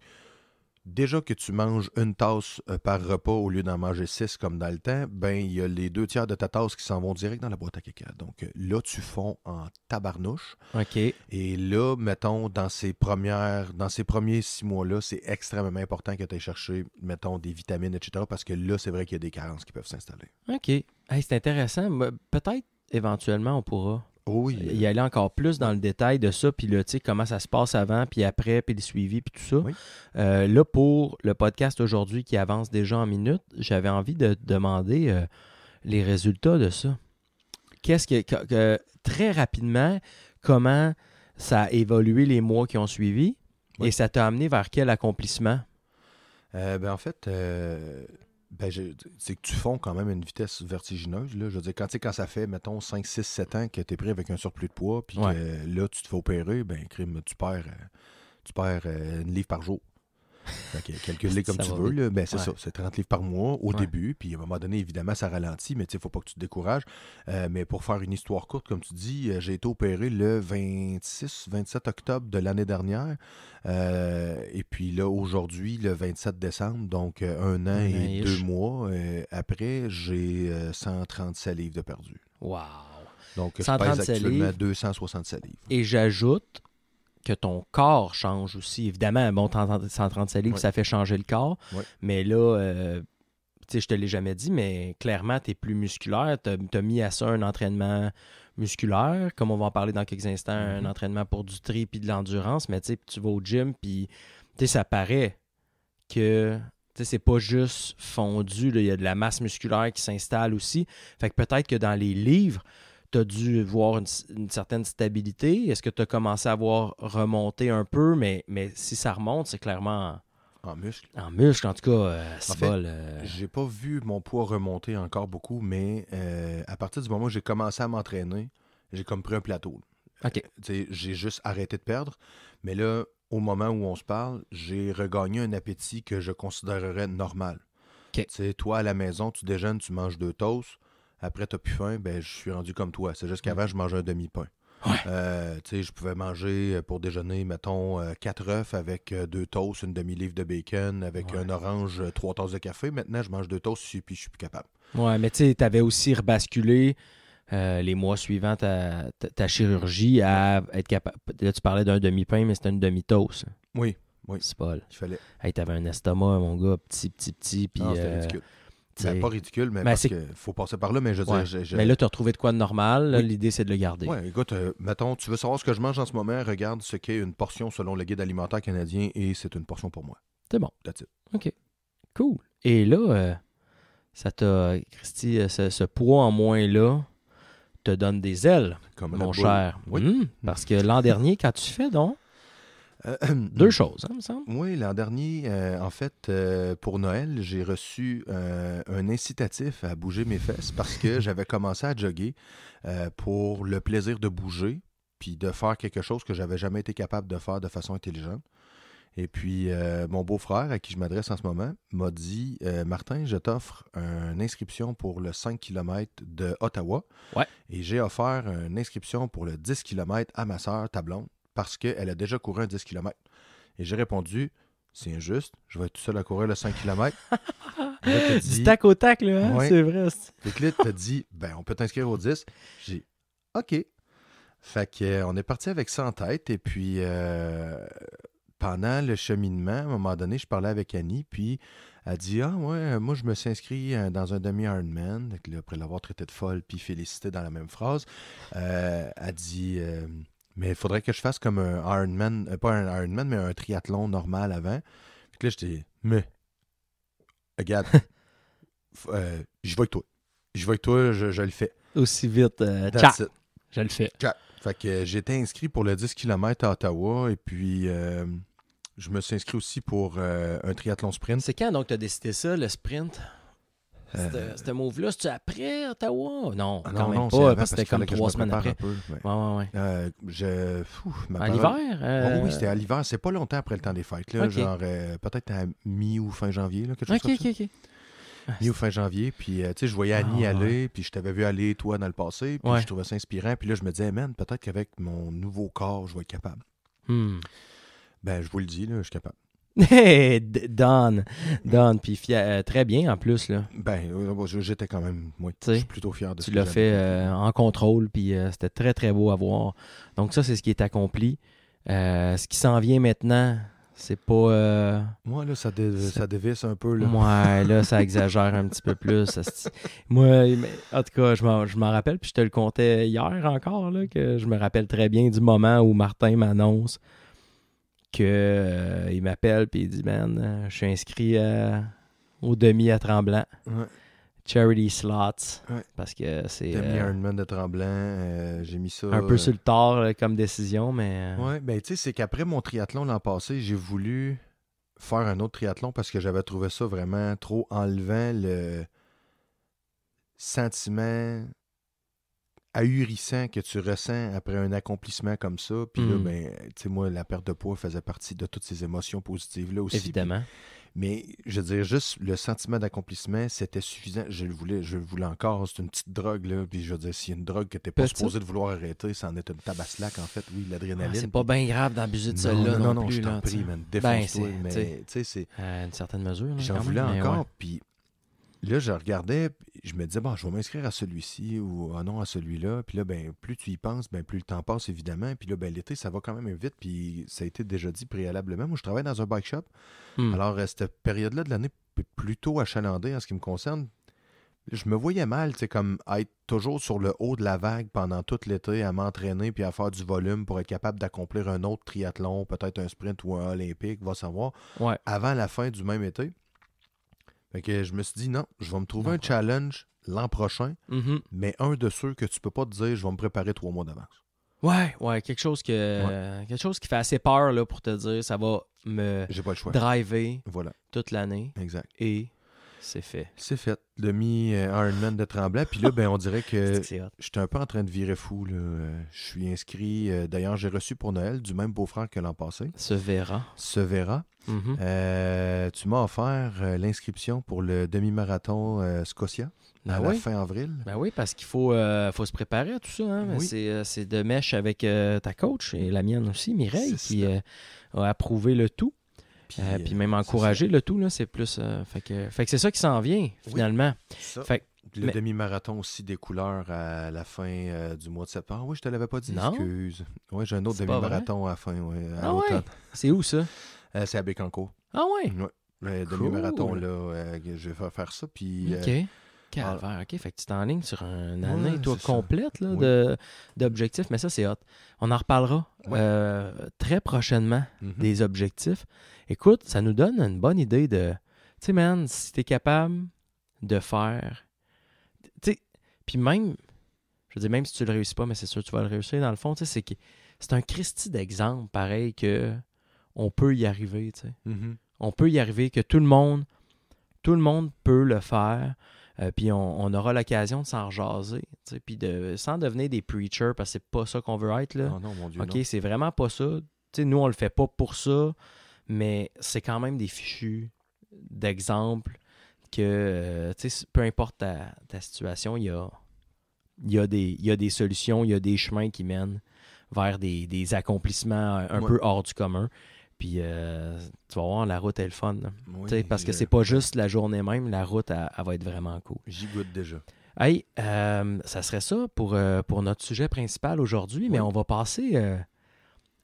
déjà que tu manges une tasse par repas au lieu d'en manger 6 comme dans le temps, il y a les 2 tiers de ta tasse qui s'en vont direct dans la boîte à caca. Donc là, tu fonds en tabarnouche. OK. Et là, mettons, dans ces premiers 6 mois-là, c'est extrêmement important que tu ailles chercher, mettons, des vitamines, etc. Parce que là, c'est vrai qu'il y a des carences qui peuvent s'installer. OK. Hey, c'est intéressant. Peut-être, éventuellement, on pourra... Oui. Y aller encore plus dans le détail de ça, puis là, tu sais, comment ça se passe avant, puis après, puis le suivi, puis tout ça. Oui. Là, pour le podcast aujourd'hui qui avance déjà en minutes, j'avais envie de demander les résultats de ça. Qu'est-ce que très rapidement, comment ça a évolué les mois qui ont suivi, et ça t'a amené vers quel accomplissement? En fait... c'est que tu fonds quand même à une vitesse vertigineuse. Là. Je veux dire, quand ça fait, mettons, 5, 6, 7 ans que tu es pris avec un surplus de poids, puis que là, tu te fais opérer, tu perds une livre par jour. Calcule-les comme tu veux. Là. C'est ça, c'est 30 livres par mois au début, puis à un moment donné, évidemment, ça ralentit, mais il ne faut pas que tu te décourages. Mais pour faire une histoire courte, comme tu dis, j'ai été opéré le 26-27 octobre de l'année dernière. Et puis là, aujourd'hui, le 27 décembre, donc 1 an et 2 mois après, j'ai 137 livres de perdu. Wow! Donc, je pèse actuellement 267 livres. Et j'ajoute que ton corps change aussi. Évidemment, bon, 137 livres, ça fait changer le corps. Ouais. Mais là, tu sais, je te l'ai jamais dit, mais clairement, tu es plus musculaire. Tu as mis à ça un entraînement musculaire, comme on va en parler dans quelques instants, un entraînement pour du tri puis de l'endurance. Mais tu sais, tu vas au gym, puis tu sais, ça paraît que c'est pas juste fondu. Il y a de la masse musculaire qui s'installe aussi. Fait que peut-être que dans les livres, tu as dû voir une certaine stabilité. Est-ce que tu as commencé à voir remonter un peu? Mais si ça remonte, c'est clairement... En muscle. En muscle, en tout cas, c'est bol. J'ai pas vu mon poids remonter encore beaucoup, mais à partir du moment où j'ai commencé à m'entraîner, j'ai comme pris un plateau. OK. J'ai juste arrêté de perdre. Mais là, au moment où on se parle, j'ai regagné un appétit que je considérerais normal. OK. Toi, à la maison, tu déjeunes, tu manges 2 toasts. Après, tu n'as plus faim, je suis rendu comme toi. C'est juste qu'avant, je mangeais un demi-pain. Ouais. Je pouvais manger pour déjeuner, mettons, 4 œufs avec 2 toasts, une demi-livre de bacon, avec un orange, 3 tasses de café. Maintenant, je mange 2 toasts, puis je suis plus capable. Ouais, mais tu sais, tu avais aussi rebasculé les mois suivants ta chirurgie à être capable. Là, tu parlais d'un demi-pain, mais c'était une demi-toast. Oui. C'est pas. Il fallait. Hey, t'avais un estomac, mon gars, petit. Puis, c'était ridicule. Pas ridicule, mais parce qu'il faut passer par là. Mais je veux dire, mais là, tu as retrouvé de quoi de normal. Là, l'idée, c'est de le garder. Oui, écoute, mettons, tu veux savoir ce que je mange en ce moment, regarde ce qu'est une portion selon le guide alimentaire canadien et c'est une portion pour moi. C'est bon. That's it. OK. Cool. Et là, ça t'a, Christy, ce poids en moins-là te donne des ailes, comme mon cher. Oui. Parce que l'an dernier, quand tu fais donc, 2 choses, il me semble. Oui, l'an dernier, en fait, pour Noël, j'ai reçu un incitatif à bouger mes fesses parce que j'avais commencé à jogger pour le plaisir de bouger puis de faire quelque chose que j'avais jamais été capable de faire de façon intelligente. Et puis, mon beau-frère, à qui je m'adresse en ce moment, m'a dit Martin, je t'offre une inscription pour le 5 km de Ottawa. Ouais. Et j'ai offert une inscription pour le 10 km à ma sœur, ta blonde, parce qu'elle a déjà couru un 10 km. Et j'ai répondu c'est injuste, je vais être tout seul à courir le 5 km. Du tac au tac, là, hein? Ouais. C'est vrai. Fait que là, tu t'as dit on peut t'inscrire au 10. J'ai dit OK. Fait qu'on est parti avec ça en tête. Et puis, pendant le cheminement, à un moment donné, je parlais avec Annie, puis elle dit ah, ouais, moi, je me suis inscrit dans un demi-Ironman. Donc, là, après l'avoir traité de folle, puis félicité dans la même phrase, elle dit mais il faudrait que je fasse comme un Ironman, pas un Ironman, mais un triathlon normal avant. Fait que là, je dis mais, regarde, je vais avec toi. Je vais avec toi, je le fais. Aussi vite. That's it. Je le fais. Fait que j'étais inscrit pour le 10 km à Ottawa et puis je me suis inscrit aussi pour un triathlon sprint. C'est quand donc tu as décidé ça, le sprint? Ce move-là, c'est-tu après Ottawa? Non, quand même c'est pas, avant parce que c'était comme que je 3 me semaine prépare après. un peu, ouais. Ouais. Ma À parole- l'hiver? Oh oui, c'était à l'hiver. C'est pas longtemps après le temps des fêtes. Là, Ok. genre peut-être à mi ou fin janvier, là, quelque chose Ok, comme ok, ok. ça. Mi ou fin janvier. Puis, tu sais, je voyais Annie Ah, aller, puis je t'avais vu aller, toi, dans le passé. Puis Ouais. je trouvais ça inspirant. Puis là, je me disais, man, peut-être qu'avec mon nouveau corps, je vais être capable. Hmm. Ben, je vous le dis, là, je suis capable. Hey, Don, puis très bien en plus, là. Ben, j'étais quand même, moi, Tu sais, je suis plutôt fier de ce Tu que l'as j'avais fait accompli. en contrôle, puis c'était très, très beau à voir. Donc ça, c'est ce qui est accompli. Ce qui s'en vient maintenant, c'est pas... Moi, là, ça dévisse un peu, là. Ouais, là, ça exagère un petit peu plus. Moi, en tout cas, je m'en rappelle, puis je te le contais hier encore, là, que je me rappelle très bien du moment où Martin m'annonce que il m'appelle, puis il dit, man, je suis inscrit au demi à Tremblant. Ouais. Charity slots. Ouais. Parce que c'est Demi-Ironman de Tremblant, j'ai mis ça... un peu sur le tard là, comme décision, mais... Ouais, ben tu sais, c'est qu'après mon triathlon l'an passé, j'ai voulu faire un autre triathlon parce que j'avais trouvé ça vraiment trop enlevant le sentiment ahurissant que tu ressens après un accomplissement comme ça. Puis là, ben, tu sais, moi, la perte de poids faisait partie de toutes ces émotions positives-là aussi. Évidemment. Mais je veux dire, juste le sentiment d'accomplissement, c'était suffisant. Je le voulais encore. C'est une petite drogue, là. Puis je veux dire, s'il y a une drogue que t'es pas Petite. supposé de vouloir arrêter, ça en est une tabaslaque, en fait. Oui, l'adrénaline. C'est pas bien grave d'abuser de Non, celle-là non, plus. je t'en là, prie, t'sais. man. Défonce-toi. Ben, mais, c'est- tu sais, c'est... À une certaine mesure. là, J'en quand voulais même, mais encore, ouais. puis là, je regardais, puis je me disais, bon, je vais m'inscrire à celui-ci ou non à celui-là. Puis là, ben, plus tu y penses, ben, plus le temps passe, évidemment. Puis là, ben, l'été, ça va quand même vite. Puis ça a été déjà dit préalablement. Moi, je travaille dans un bike shop. Hmm. Alors, cette période-là de l'année peut plutôt achalandée en ce qui me concerne. Je me voyais mal, tu sais, comme être toujours sur le haut de la vague pendant tout l'été, à m'entraîner puis à faire du volume pour être capable d'accomplir un autre triathlon, peut-être un sprint ou un olympique, va savoir, Ouais. avant la fin du même été. Fait que je me suis dit, non, je vais me trouver Non. un challenge l'an prochain, Mhm. mais un de ceux que tu peux pas te dire, je vais me préparer 3 mois d'avance. Ouais, quelque chose qui fait assez peur là, pour te dire ça va me J'ai pas le choix. driver Voilà, toute l'année exact. et c'est fait. C'est fait. Demi-Ironman de Tremblant. Puis là, ben, on dirait que C'est hot. j'étais un peu en train de virer fou. Là. Je suis inscrit. D'ailleurs, j'ai reçu pour Noël du même beau-frère que l'an passé. Se verra. Se verra. Mhm. Tu m'as offert l'inscription pour le demi-marathon Scotia Ben à oui. la fin avril. Ben oui, parce qu'il faut se préparer à tout ça. Hein? Oui. C'est de mèche avec ta coach et la mienne aussi, Mireille, C'est qui ça. a approuvé le tout. Puis même encouragé le tout. Là, c'est plus. Fait que c'est ça qui s'en vient, finalement. Ça. Fait que- Le mais- demi-marathon aussi des couleurs à la fin du mois de septembre. Oui, je te l'avais pas dit, Non. excuse. Oui, j'ai un autre C'est pas demi-marathon à la fin, à Ah ouais? l'automne. C'est où ça? C'est à Bécancour. Ah ouais? Ouais. Le Cool. demi-marathon, là, je vais faire ça. Puis, OK. Calvaire, OK. Fait que tu t'enlignes sur une année, Ouais, toi, c'est ça. complète là, Oui. d'objectifs. Mais ça, c'est hot. On en reparlera très prochainement mhm. des objectifs. Écoute, ça nous donne une bonne idée de... Tu sais, man, si t'es capable de faire... Tu sais, puis même... Je veux dire, même si tu le réussis pas, mais c'est sûr que tu vas le réussir, dans le fond, tu sais, c'est un Christy d'exemple, pareil, que on peut y arriver, tu sais. Mhm. On peut y arriver, que tout le monde peut le faire, puis on aura l'occasion de s'en rejaser, tu sais, puis sans devenir des preachers, parce que c'est pas ça qu'on veut être, là. Oh non, mon Dieu, OK, non. c'est vraiment pas ça. Tu sais, nous, on le fait pas pour ça, mais c'est quand même des fichus d'exemples que, peu importe ta situation, il y a des solutions, il y a des chemins qui mènent vers des accomplissements un peu hors du commun. Puis, tu vas voir, la route est le fun. Oui, parce que c'est pas juste la journée même, la route, elle va être vraiment cool. J'y goûte déjà. Hey, ça serait ça pour notre sujet principal aujourd'hui, mais on va passer...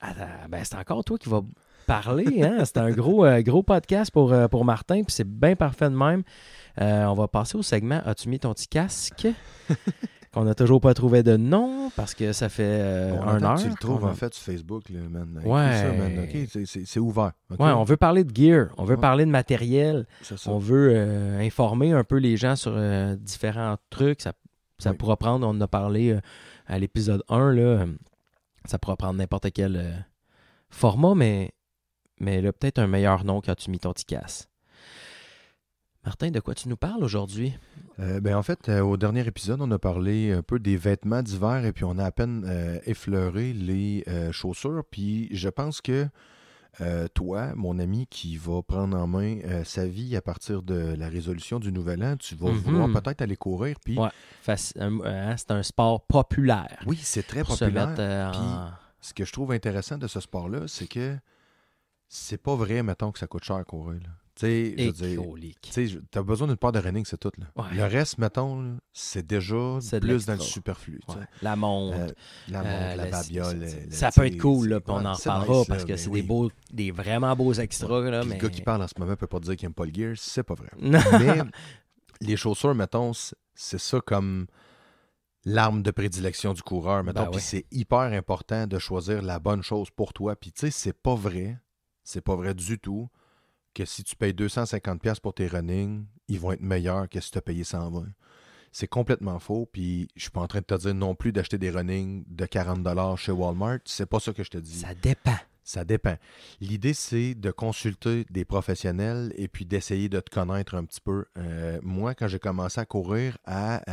c'est encore toi qui vas parler. Hein? C'est un gros podcast pour Martin, puis c'est bien parfait de même. On va passer au segment « As-tu mis ton petit casque? » qu'on n'a toujours pas trouvé de nom, parce que ça fait 1 heure. Tu le trouves en fait sur Facebook, là, man. Ouais. Ça, man. Okay? C'est ouvert. Okay? Ouais, on veut parler de gear, on veut parler de matériel, on veut informer un peu les gens sur différents trucs. Ça pourra prendre, on en a parlé à l'épisode 1, là, ça pourra prendre n'importe quel format, mais là, peut-être un meilleur nom quand tu mis ton petit casse. Martin, de quoi tu nous parles aujourd'hui? En fait, au dernier épisode, on a parlé un peu des vêtements d'hiver et puis on a à peine effleuré les chaussures. Puis je pense que toi, mon ami qui va prendre en main sa vie à partir de la résolution du Nouvel An, tu vas vouloir peut-être aller courir. Puis... Ouais, c'est un sport populaire. Oui, c'est très populaire. Puis ce que je trouve intéressant de ce sport-là, c'est que c'est pas vrai, mettons, que ça coûte cher à courir, là. Tu as besoin d'une paire de running, c'est tout. Là. Ouais. Le reste, mettons, là, c'est déjà plus dans le superflu. Ouais. La montre. La babiole. Ça peut être cool, là, puis on en reparlera parce que c'est des vraiment beaux extras. Là, mais... Le gars qui parle en ce moment peut pas dire qu'il n'aime pas le gear, c'est pas vrai. Mais les chaussures, mettons, c'est ça comme l'arme de prédilection du coureur. Mettons, puis c'est hyper important de choisir la bonne chose pour toi. Puis tu sais, c'est pas vrai du tout que si tu payes 250$ pour tes running, ils vont être meilleurs que si tu as payé 120$. C'est complètement faux, puis je suis pas en train de te dire non plus d'acheter des running de 40$ chez Walmart. C'est pas ça que je te dis. Ça dépend. L'idée, c'est de consulter des professionnels et puis d'essayer de te connaître un petit peu. Moi, quand j'ai commencé à courir à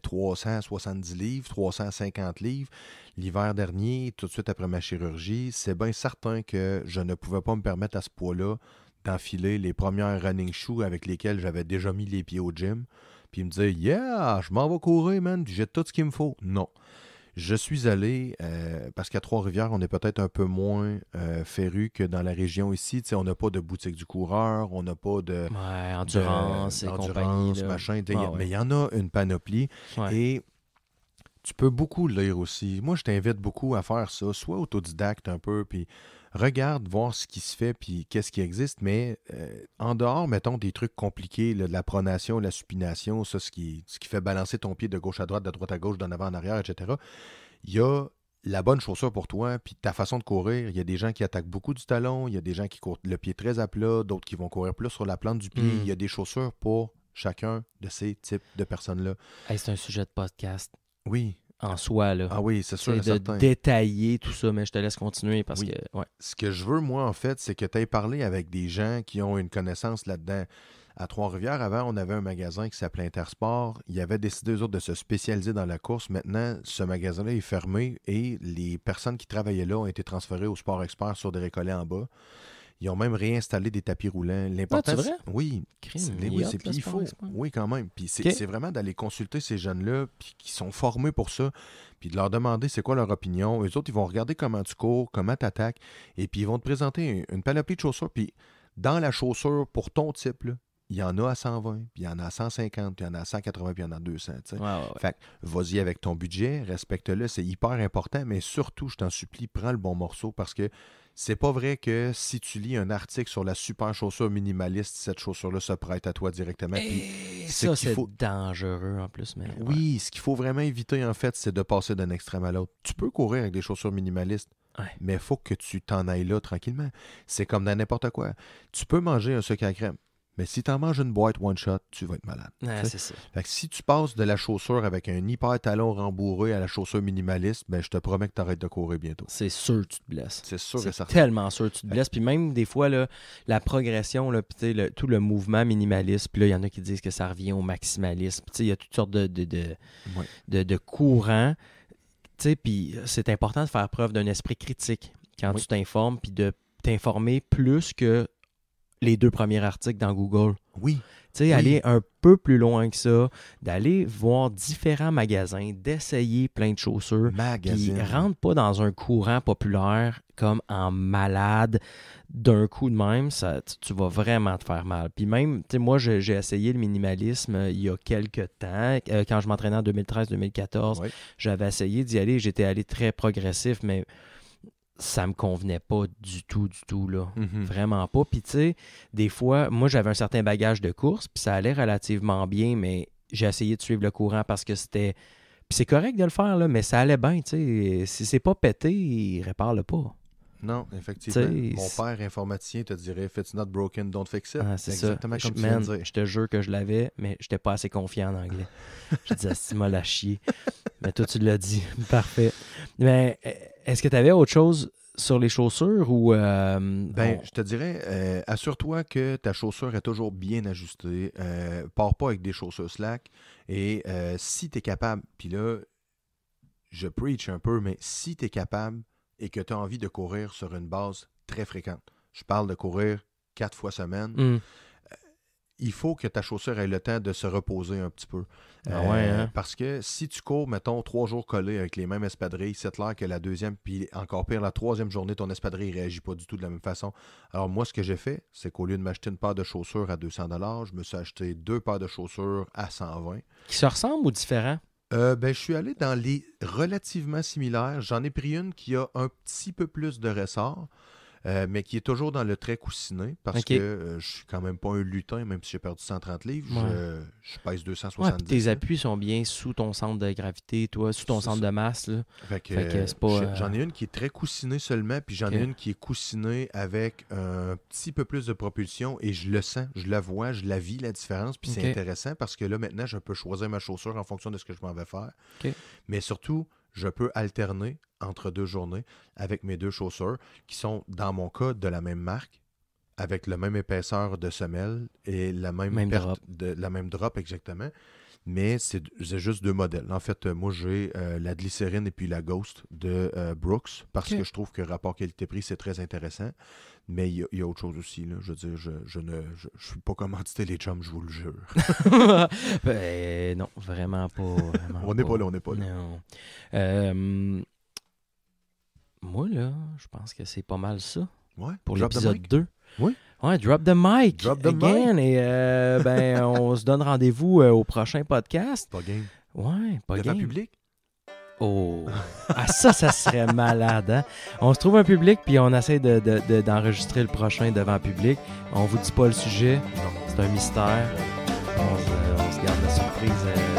370 livres, 350 livres, l'hiver dernier, tout de suite après ma chirurgie, c'est bien certain que je ne pouvais pas me permettre à ce poids-là d'enfiler les premières running shoes avec lesquels j'avais déjà mis les pieds au gym. Puis il me disait « Yeah, je m'en vais courir, man, j'ai tout ce qu'il me faut. » Non. Je suis allé, parce qu'à Trois-Rivières, on est peut-être un peu moins féru que dans la région ici. Tu sais, on n'a pas de boutique du coureur, on n'a pas de... endurance et compagnie. Machin. Mais il y en a une panoplie. Ouais. Et tu peux beaucoup lire aussi. Moi, je t'invite beaucoup à faire ça. Sois autodidacte un peu, puis regarde, voir ce qui se fait, puis qu'est-ce qui existe. Mais en dehors, mettons, des trucs compliqués, là, de la pronation, la supination, ça, ce qui fait balancer ton pied de gauche à droite, de droite à gauche, d'en avant en arrière, etc. Il y a la bonne chaussure pour toi, puis ta façon de courir. Il y a des gens qui attaquent beaucoup du talon, il y a des gens qui courent le pied très à plat, d'autres qui vont courir plus sur la plante du pied. Il y a des chaussures pour chacun de ces types de personnes-là. Hey, c'est un sujet de podcast. Oui. En soi, là. Ah oui, c'est sûr. C'est de détailler tout ça, mais je te laisse continuer parce que... Ouais. Ce que je veux, moi, en fait, c'est que tu aies parlé avec des gens qui ont une connaissance là-dedans. À Trois-Rivières, avant, on avait un magasin qui s'appelait Intersport. Ils avaient décidé, eux autres, de se spécialiser dans la course. Maintenant, ce magasin-là est fermé et les personnes qui travaillaient là ont été transférées au Sport Expert sur des récollets en bas. Ils ont même réinstallé des tapis roulants. L'important, c'est vrai? Oui. Il faut. Oui, quand même. Puis c'est vraiment d'aller consulter ces jeunes-là puis qui sont formés pour ça, puis de leur demander c'est quoi leur opinion. Eux autres, ils vont regarder comment tu cours, comment tu attaques, et puis ils vont te présenter une panoplie de chaussures. Puis dans la chaussure, pour ton type, là, il y en a à 120, puis il y en a à 150, puis il y en a à 180, puis il y en a à 200. Fait que vas-y avec ton budget, respecte-le, c'est hyper important, mais surtout, je t'en supplie, prends le bon morceau parce que c'est pas vrai que si tu lis un article sur la super chaussure minimaliste, cette chaussure-là se prête à toi directement. Et ça, c'est dangereux en plus. Mais oui, ce qu'il faut vraiment éviter, en fait, c'est de passer d'un extrême à l'autre. Tu peux courir avec des chaussures minimalistes, mais il faut que tu t'en ailles là tranquillement. C'est comme dans n'importe quoi. Tu peux manger un sucre à crème. Mais si tu en manges une boîte one-shot, tu vas être malade. C'est ça. Fait que si tu passes de la chaussure avec un hyper talon rembourré à la chaussure minimaliste, ben je te promets que tu arrêtes de courir bientôt. C'est sûr que tu te blesses. C'est sûr et certain. Tellement sûr que tu te blesses. Puis même des fois, là, la progression, là, tout le mouvement minimaliste, puis là, il y en a qui disent que ça revient au maximalisme. Il y a toutes sortes de courants. Puis c'est important de faire preuve d'un esprit critique quand tu t'informes, puis de t'informer plus que les 2 premiers articles dans Google. Oui. Tu sais, aller un peu plus loin que ça, d'aller voir différents magasins, d'essayer plein de chaussures, puis rentre pas dans un courant populaire comme en malade d'un coup de même, ça, tu vas vraiment te faire mal. Puis même, tu sais, moi, j'ai essayé le minimalisme il y a quelques temps, quand je m'entraînais en 2013-2014, j'avais essayé d'y aller, j'étais allé très progressif, mais ça me convenait pas du tout, là. Vraiment pas. Puis tu sais, des fois, moi, j'avais un certain bagage de course, puis ça allait relativement bien, mais j'ai essayé de suivre le courant parce que c'était... Puis c'est correct de le faire, là, mais ça allait bien, tu sais. Si c'est pas pété, répare-le pas. Non, effectivement. Mon père informaticien te dirait « If it's not broken, don't fix it ». C'est exactement comme tu viens de dire. Je te jure que je l'avais, mais je n'étais pas assez confiant en anglais. Je disais « c'est mal à chier ». Mais toi, tu l'as dit. Parfait. Mais est-ce que tu avais autre chose sur les chaussures ou... je te dirais, assure-toi que ta chaussure est toujours bien ajustée. Pars pas avec des chaussures slack. Et si tu es capable, puis là, je preach un peu, mais si tu es capable et que tu as envie de courir sur une base très fréquente, je parle de courir 4 fois semaine, il faut que ta chaussure ait le temps de se reposer un petit peu. Parce que si tu cours, mettons, 3 jours collés avec les mêmes espadrilles, c'est clair que la deuxième, puis encore pire, la troisième journée, ton espadrille ne réagit pas du tout de la même façon. Alors moi, ce que j'ai fait, c'est qu'au lieu de m'acheter une paire de chaussures à 200$, je me suis acheté 2 paires de chaussures à 120$. Qui se ressemblent ou différents? Je suis allé dans les relativement similaires. J'en ai pris une qui a un petit peu plus de ressort, mais qui est toujours dans le trait coussiné, parce que je suis quand même pas un lutin, même si j'ai perdu 130 livres. Je pèse 270. Tes appuis sont bien sous ton centre de gravité, toi, sous ton centre de masse. Là. Fait que c'est pas, j'en ai une qui est très coussinée seulement, puis j'en ai une qui est coussinée avec un petit peu plus de propulsion, et je le sens, je la vois, je la vis, la différence, puis c'est intéressant, parce que là, maintenant, je peux choisir ma chaussure en fonction de ce que je m'en vais faire. Mais surtout, je peux alterner entre 2 journées avec mes 2 chaussures qui sont, dans mon cas, de la même marque, avec la même épaisseur de semelle et la même drop. La même drop exactement. Mais c'est juste 2 modèles. En fait, moi, j'ai la glycérine et puis la Ghost de Brooks parce que je trouve que rapport qualité-prix, c'est très intéressant. Mais il y a autre chose aussi. Là. Je veux dire, je suis pas commandité les chums, je vous le jure. Non, vraiment pas. On n'est pas là. Non. Moi, là, je pense que c'est pas mal ça. Ouais. Pour l'épisode 2. Oui. Ouais, drop the mic. Drop the again. mic. Et on se donne rendez-vous au prochain podcast. Pas game. Ouais, pas game. Devant public? Oh! Ça serait malade, hein? On se trouve un public, puis on essaie d'enregistrer le prochain devant public. On vous dit pas le sujet. C'est un mystère. On se garde la surprise